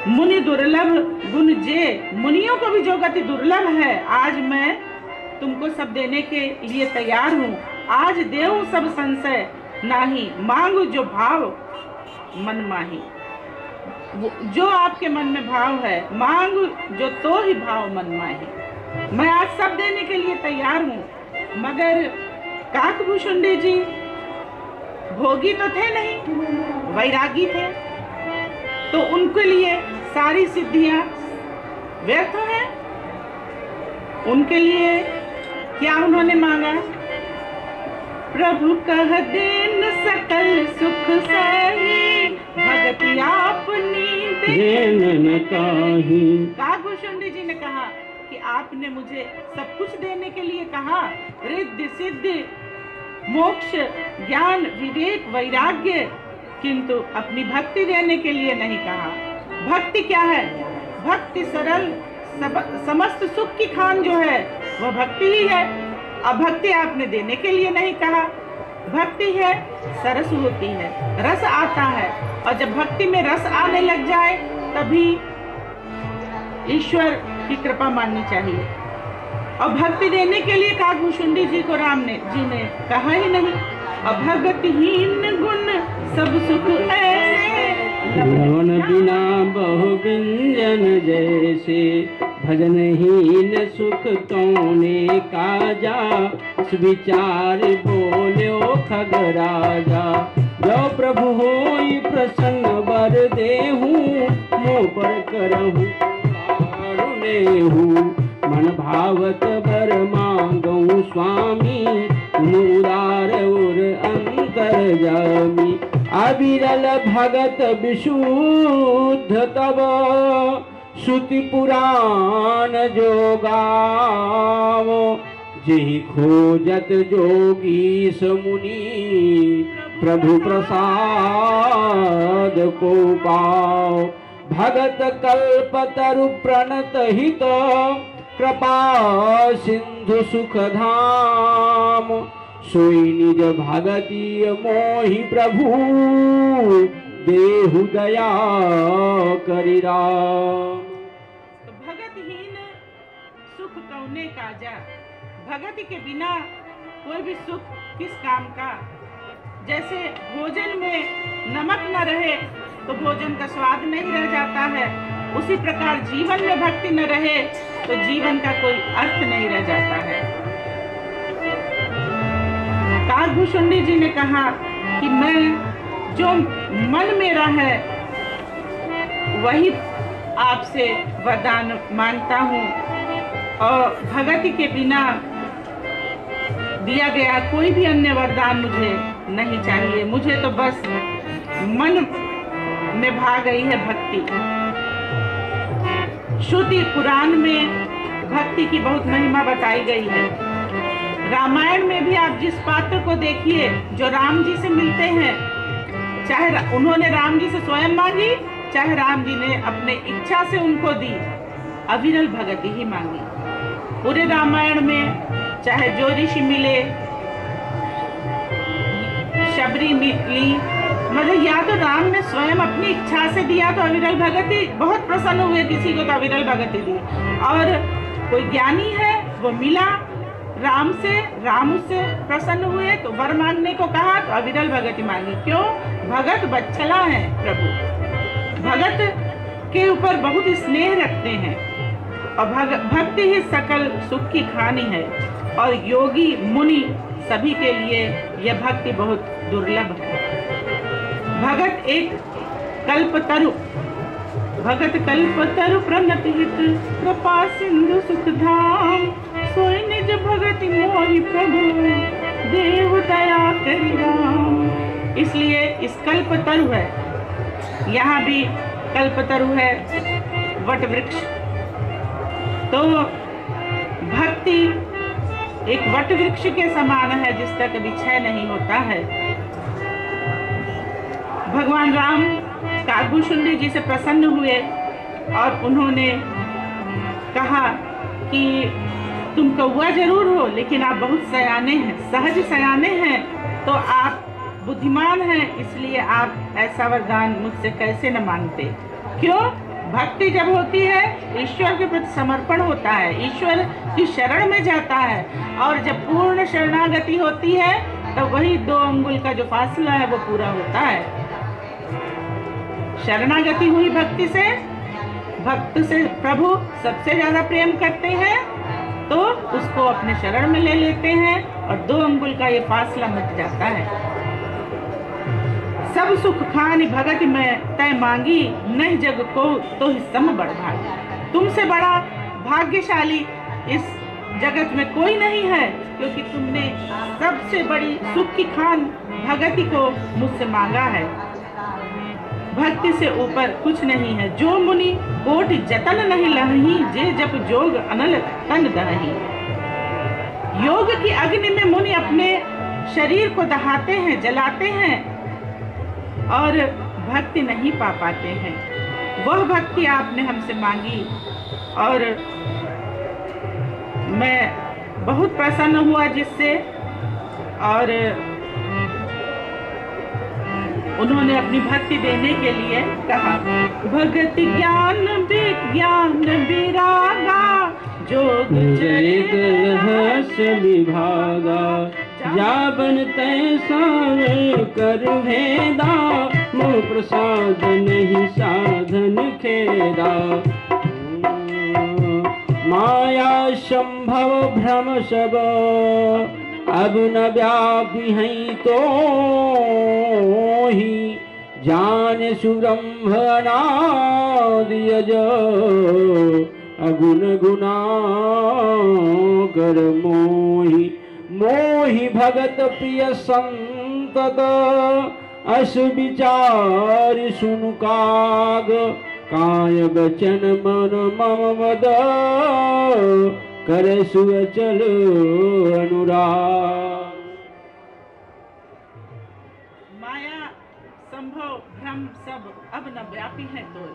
मुनि दुर्लभ गुण जे, मुनियों को भी जो गति दुर्लभ है आज मैं तुमको सब देने के लिए तैयार हूँ। आज देव सब संशय नाही, मांगू जो भाव मन माही। जो आपके मन में भाव है मांगू जो, तो ही भाव मन माही। मैं आज सब देने के लिए तैयार हूँ। मगर काकभूषुंडी जी भोगी तो थे नहीं, वैरागी थे, तो उनके लिए सारी सिद्धियां व्यर्थ हैं। उनके लिए क्या उन्होंने मांगा? प्रभु कह देन सकल सुख सही, भगति आपनी देन काही। काकभूषुंडी जी ने कहा कि आपने मुझे सब कुछ देने के लिए कहा, रिद्धि सिद्धि मोक्ष ज्ञान विवेक वैराग्य, किंतु अपनी भक्ति देने के लिए नहीं कहा। भक्ति क्या है? भक्ति सरल समस्त सुख की खान जो है वह भक्ति ही है। अब भक्ति आपने देने के लिए नहीं कहा। भक्ति है सरस होती है, रस आता है, और जब भक्ति में रस आने लग जाए तभी ईश्वर की कृपा माननी चाहिए। और भक्ति देने के लिए काकभूषुंडी जी को राम जी ने कहा ही नहीं। और भगतिहीन गुण सब सुख ऐसे, लवन बिना बहु व्यंजन जैसे, भजनहीन सुख कौने काजा, विचार बोलो खगराजा। जो प्रभु होई प्रसन्न वर देहूँ, मोह पर करहूँ कारुणेहूँ। मन भावत बर मांगऊँ स्वामी, तुम उदार और अंतर्यामी। अविरल भगत विशुद्ध तब, श्रुति पुराण जो गावो। जेहि खोजत जोगी समुनि, प्रभु प्रसाद को पाओ। भगत कल्पतरु प्रणत हित, कृपा सिंधु सुख धाम। सोई निज भगति मोहि प्रभु, देहु दया करि राम। तो भगतहीन सुख कौने काजा, भगति के बिना कोई भी सुख किस काम का। जैसे भोजन में नमक न रहे तो भोजन का स्वाद नहीं रह जाता है, उसी प्रकार जीवन में भक्ति न रहे तो जीवन का कोई अर्थ नहीं रह जाता है। काकभूषुंडी जी ने कहा कि मैं जो मन मेरा है वही आपसे वरदान मांगता हूँ, और भगति के बिना दिया गया कोई भी अन्य वरदान मुझे नहीं चाहिए। मुझे तो बस मन में भा गई है भक्ति। श्रुति पुराण में भक्ति की बहुत महिमा बताई गई है। रामायण में भी आप जिस पात्र को देखिए जो राम जी से मिलते हैं, चाहे उन्होंने राम जी से स्वयं मांगी, चाहे राम जी ने अपने इच्छा से उनको दी, अविरल भगति ही मांगी। पूरे रामायण में चाहे जो ऋषि मिले, शबरी मिली, मतलब या तो राम ने स्वयं अपनी इच्छा से दिया तो अविरल भगति, बहुत प्रसन्न हुए किसी को तो अविरल भगति दी, और कोई ज्ञानी है वो मिला राम से, राम उससे प्रसन्न हुए तो वर मांगने को कहा तो अविरल भगति मांगी। क्यों? भगत बच्छला है, प्रभु भगत के ऊपर बहुत स्नेह रखते हैं, और भक्ति ही सकल सुख की खानी है। और योगी मुनि सभी के लिए यह भक्ति बहुत दुर्लभ है। भगत एक कल्पतरु, भगत कल्पतरु प्रणत हित, कृपा सिंधु सुख धाम। सोई निज भगति मोहि प्रभु, देव दया करि राम। इसलिए इस कल्पतरु है, यहाँ भी कल्पतरु है, वट वृक्ष। तो भक्ति एक वट वृक्ष के समान है जिसका कभी क्षय नहीं होता है। भगवान राम काकभूषुंडी जी से प्रसन्न हुए और उन्होंने कहा कि तुम कौवा जरूर हो लेकिन आप बहुत सयाने हैं, सहज सयाने हैं, तो आप बुद्धिमान हैं, इसलिए आप ऐसा वरदान मुझसे कैसे न मांगते। क्यों? भक्ति जब होती है ईश्वर के प्रति समर्पण होता है, ईश्वर की शरण में जाता है, और जब पूर्ण शरणागति होती है तो वही 2 अंगुल का जो फासला है वो पूरा होता है। शरणागति हुई भक्ति से, भक्त से प्रभु सबसे ज्यादा प्रेम करते हैं तो उसको अपने शरण में ले लेते हैं और 2 अंगुल का ये फासला मिट जाता है। सब सुख खानी भगत में तय मांगी, नहीं जग को तो ही सम बड़ भागी। तुमसे बड़ा भाग्यशाली इस जगत में कोई नहीं है, क्योंकि तुमने सबसे बड़ी सुख की खान भगति को मुझसे मांगा है। भक्ति से ऊपर कुछ नहीं है, जो मुनि कोटि जतन नहीं लही, जे जप जोग अनल तन दही। योग की अग्नि में मुनि अपने शरीर को दहाते हैं, जलाते हैं और भक्ति नहीं पा पाते हैं। वह भक्ति आपने हमसे मांगी और मैं बहुत प्रसन्न हुआ जिससे, और उन्होंने अपनी भक्ति देने के लिए कहा। भगत ज्ञान विज्ञान विरागा, जोग चरित रहस्य विभागा, जाबन तैसा कर भेदा, मोह प्रसाद नहीं साधन खेदा। माया संभव भ्रम सब, अब न व्यापी हैं तो ही, जान सुब्रह्म अनादि अज, अगुण गुना कर मोहि। मोहि भगत प्रिय संतत, अस विचार सुनु काग, काय बचन मन मम मद, कर सुअचल अनुराग। माया संभव भ्रम सब अब न व्यापी है तो।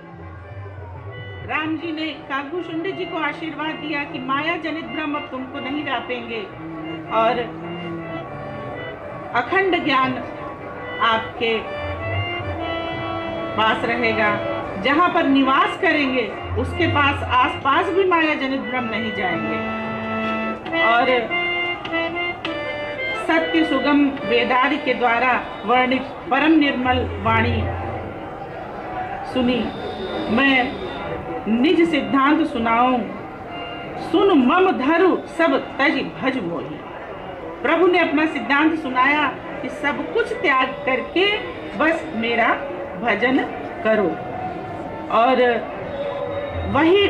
राम जी ने काकभूषुंडी जी को आशीर्वाद दिया कि माया जनित भ्रम अब तुमको नहीं व्यापेंगे और अखंड ज्ञान आपके पास रहेगा। जहाँ पर निवास करेंगे उसके पास आसपास भी माया जनित भ्रम नहीं जाएंगे। और सत्य सुगम वेदादि के द्वारा वर्णित परम निर्मल वाणी सुनी। मैं निज सिद्धांत सुनाऊं, सुन मम धरु सब तज भज मोहि। प्रभु ने अपना सिद्धांत सुनाया कि सब कुछ त्याग करके बस मेरा भजन करो, और वही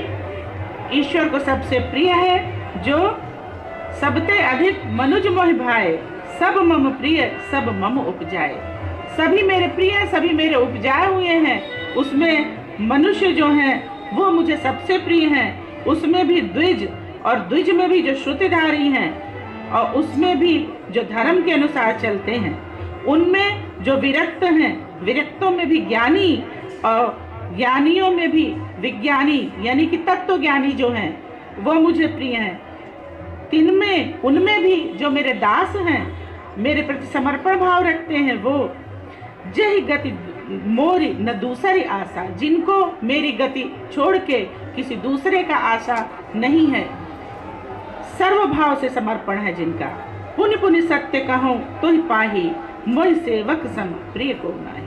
ईश्वर को सबसे प्रिय है जो सबते अधिक मनुज मोहि भाए, सब मम प्रिय सब मम उपजाए। सभी मेरे प्रिय, सभी मेरे उपजाए हुए हैं। उसमें मनुष्य जो हैं वो मुझे सबसे प्रिय हैं। उसमें भी द्विज, और द्विज में भी जो श्रुतिधारी हैं, और उसमें भी जो धर्म के अनुसार चलते हैं, उनमें जो विरक्त हैं, विरक्तों में भी ज्ञानी, और ज्ञानियों में भी विज्ञानी यानी कि तत्व ज्ञानी जो हैं वो मुझे प्रिय हैं। तिनमें उनमें भी जो मेरे दास हैं, मेरे प्रति समर्पण भाव रखते हैं, वो जही गति मोरी न दूसरी आशा, जिनको मेरी गति छोड़ के किसी दूसरे का आशा नहीं है, सर्व भाव से समर्पण है जिनका। पुनि पुनि सत्य कहूँ तो ही पाही, मोहि सेवक सम प्रिय को नाहि।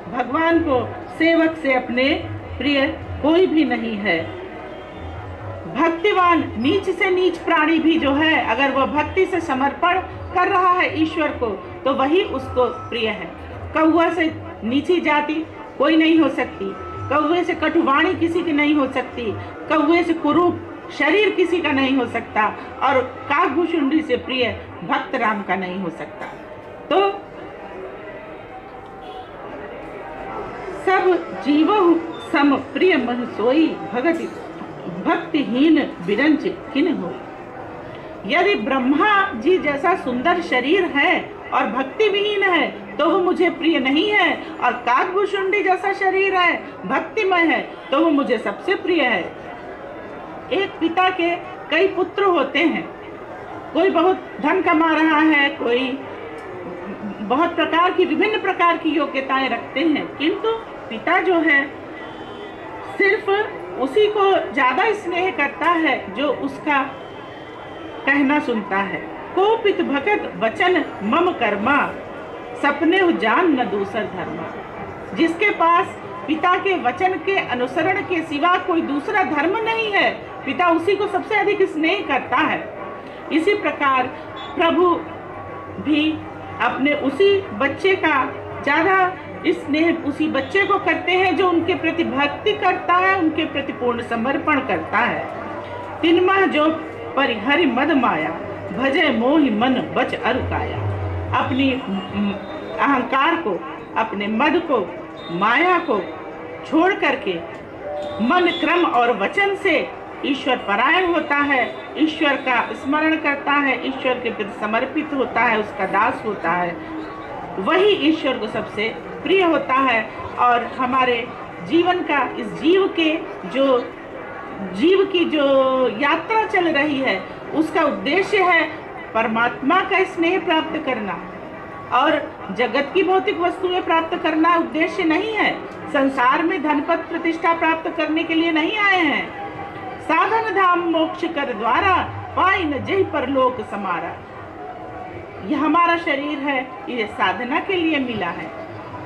भगवान को सेवक से अपने प्रिय कोई भी नहीं है। भक्तिवान नीच से नीच प्राणी भी जो है, अगर वह भक्ति से समर्पण कर रहा है ईश्वर को, तो वही उसको प्रिय है। कौआ से नीची जाति कोई नहीं हो सकती, कौए से कटुवाणी किसी की नहीं हो सकती, कौए से कुरूप शरीर किसी का नहीं हो सकता, और काकभूषुंडी से प्रिय भक्त राम का नहीं हो सकता। तो सब जीवहु सम प्रिय मन सोई, भगति भक्तिहीन बिरंच किन होई। यदि ब्रह्मा जी जैसा सुंदर शरीर है और भक्ति विहीन है तो वो मुझे प्रिय नहीं है, और काकभूषुंडी जैसा शरीर है, भक्तिमय है, तो वो मुझे सबसे प्रिय है। एक पिता के कई पुत्र होते हैं, कोई बहुत धन कमा रहा है, कोई बहुत प्रकार की विभिन्न प्रकार की योग्यताएं रखते हैं, किंतु पिता जो है सिर्फ उसी को ज्यादा स्नेह करता है जो उसका कहना सुनता है। कोपित भगत वचन मम कर्मा, सपने जान न दूसर धर्मा। जिसके पास पिता के वचन के अनुसरण के सिवा कोई दूसरा धर्म नहीं है, पिता उसी को सबसे अधिक स्नेह करता है। इसी प्रकार प्रभु भी अपने उसी बच्चे का ज्यादा स्नेह उसी बच्चे को करते हैं जो उनके प्रति भक्ति करता है, उनके प्रति पूर्ण समर्पण करता है। तिनमह जो परिहरि मद माया, भजे मोहि मन बच अरुकाया। अपनी अहंकार को, अपने मद को, माया को छोड़ करके मन, क्रम और वचन से ईश्वर परायण होता है, ईश्वर का स्मरण करता है, ईश्वर के प्रति समर्पित होता है, उसका दास होता है, वही ईश्वर को सबसे प्रिय होता है। और हमारे जीवन का, इस जीव की जो यात्रा चल रही है, उसका उद्देश्य है परमात्मा का स्नेह प्राप्त करना, और जगत की भौतिक वस्तुएं प्राप्त करना उद्देश्य नहीं है। संसार में धन पद प्रतिष्ठा प्राप्त करने के लिए नहीं आए हैं। साधन धाम मोक्ष कर द्वारा, पाई न जय परलोक समारा। यह हमारा शरीर है, ये साधना के लिए मिला है।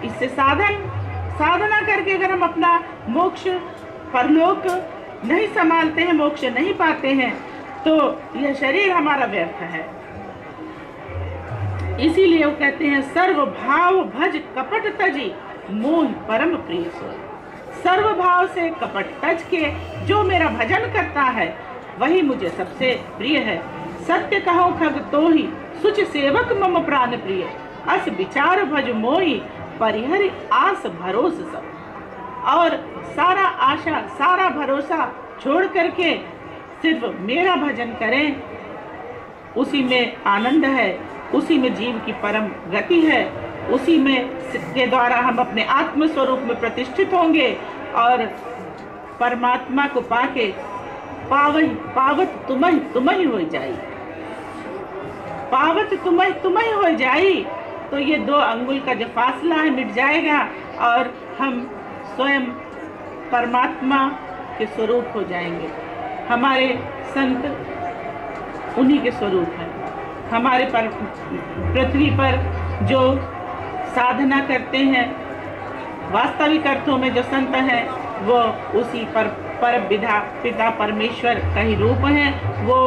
इससे साधना करके अगर हम अपना मोक्ष, परलोक नहीं संभालते हैं, मोक्ष नहीं पाते हैं, तो यह शरीर हमारा व्यर्थ है। इसीलिए वो कहते हैं सर्व भाव भज कपट तजी, मोह परम प्रिय सोई। सर्व भाव से कपट तज के जो मेरा भजन करता है, वही मुझे सबसे प्रिय है। सत्य कहो खग तोहि, सुच सेवक मम प्राण प्रिय। अस विचार भज मोहि, परिहरि आस भरोस सब। और सारा आशा, सारा भरोसा छोड़ करके सिर्फ मेरा भजन करें, उसी में आनंद है, उसी में जीव की परम गति है, उसी में के द्वारा हम अपने आत्म स्वरूप में प्रतिष्ठित होंगे और परमात्मा को पाके पावत तुम्हि हो जाई। पावत तुम्हि हो जाई, तो ये 2 अंगुल का जो फासला है मिट जाएगा और हम स्वयं परमात्मा के स्वरूप हो जाएंगे। हमारे संत उन्हीं के स्वरूप हैं। हमारे पर पृथ्वी पर जो साधना करते हैं, वास्तविक अर्थों में जो संत हैं, वो उसी पर विधा पिता परमेश्वर का ही रूप हैं। वो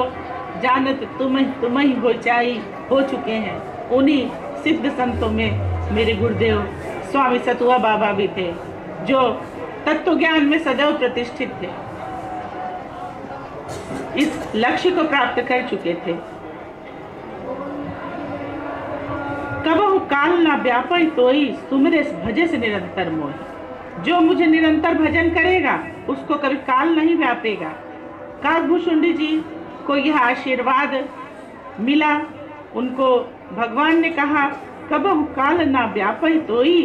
जानत तुम्हि हो जाई हो चुके हैं। उन्हीं सिद्ध संतों में मेरे गुरुदेव स्वामी सतुआ बाबा भी थे, जो तत्व ज्ञान में सदैव प्रतिष्ठित थे, इस लक्ष्य को प्राप्त कर चुके थे। कबहु काल ना व्यापै तोई, सुमिरे भजे से निरंतर मोहि। जो मुझे निरंतर भजन करेगा, उसको कभी काल नहीं व्यापेगा। काकभूषुंडी जी को यह आशीर्वाद मिला। उनको भगवान ने कहा, कबहु काल ना व्यापै तोई,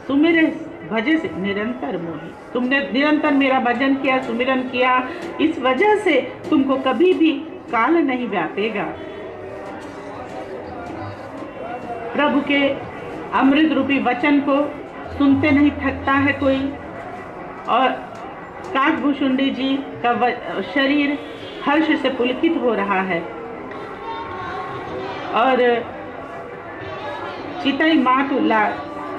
सुमिरे भजे से निरंतर मोहि। तुमने निरंतर मेरा भजन किया, सुमिरन किया, इस वजह से तुमको कभी भी काल नहीं व्यापेगा। प्रभु के अमृत रूपी वचन को सुनते नहीं थकता है कोई। और काकभूषुंडी जी का शरीर हर्ष से पुलकित हो रहा है। और चितई मातुला,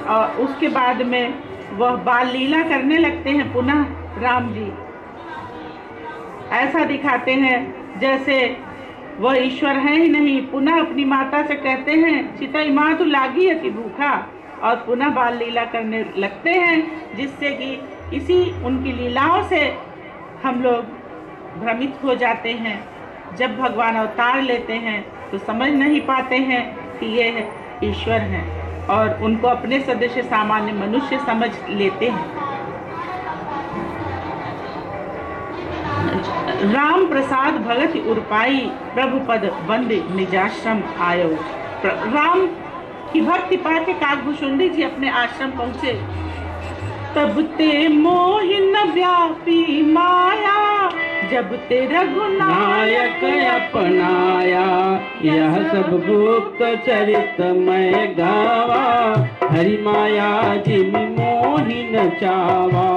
और उसके बाद में वह बाल लीला करने लगते हैं पुनः। राम जी ऐसा दिखाते हैं जैसे वह ईश्वर है ही नहीं। पुनः अपनी माता से कहते हैं, चितई माँ तू लागी है कि भूखा, और पुनः बाल लीला करने लगते हैं, जिससे कि इसी उनकी लीलाओं से हम लोग भ्रमित हो जाते हैं। जब भगवान अवतार लेते हैं तो समझ नहीं पाते हैं कि ये ईश्वर हैं, और उनको अपने सदस्य सामान्य मनुष्य समझ लेते हैं। राम प्रसाद भगत उर्पाई, प्रभु पद बंदे निजाश्रम आयो। राम की भक्ति पाके काकभूषुंडी जी अपने आश्रम पहुँचे। तब ते मोहिन व्यापी माया, जब ते रघुनायक अपनाया। यह सब गुप्त चरित मैं गावा, हरि माया जिम मोहि न चावा।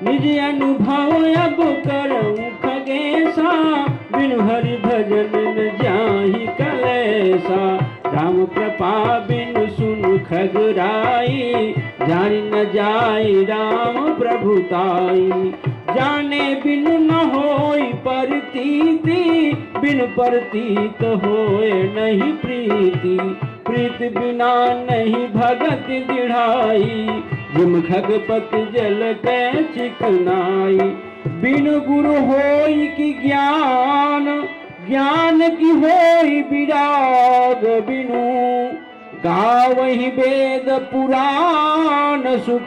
निज अनुभव अब करऊं खगेसा, बिनु हरि भजन न जाहि कलेसा। राम कृपा बिनु सुन खगराई, जानि न जाई राम प्रभुताई। जाने बिनु न होई परतीति, बिन परतीत होए नहीं प्रीति। प्रीत बिना नहीं भगत दृढ़ाई, जिम खगपति जल कै चिकनाई। बिनु गुरु होई कि ज्ञान, ज्ञान की होई विराग। बिनु गावहि वेद पुराण सुख,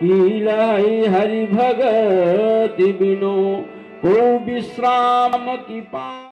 कीलहि हरि भगति बिनु को विश्राम की पा।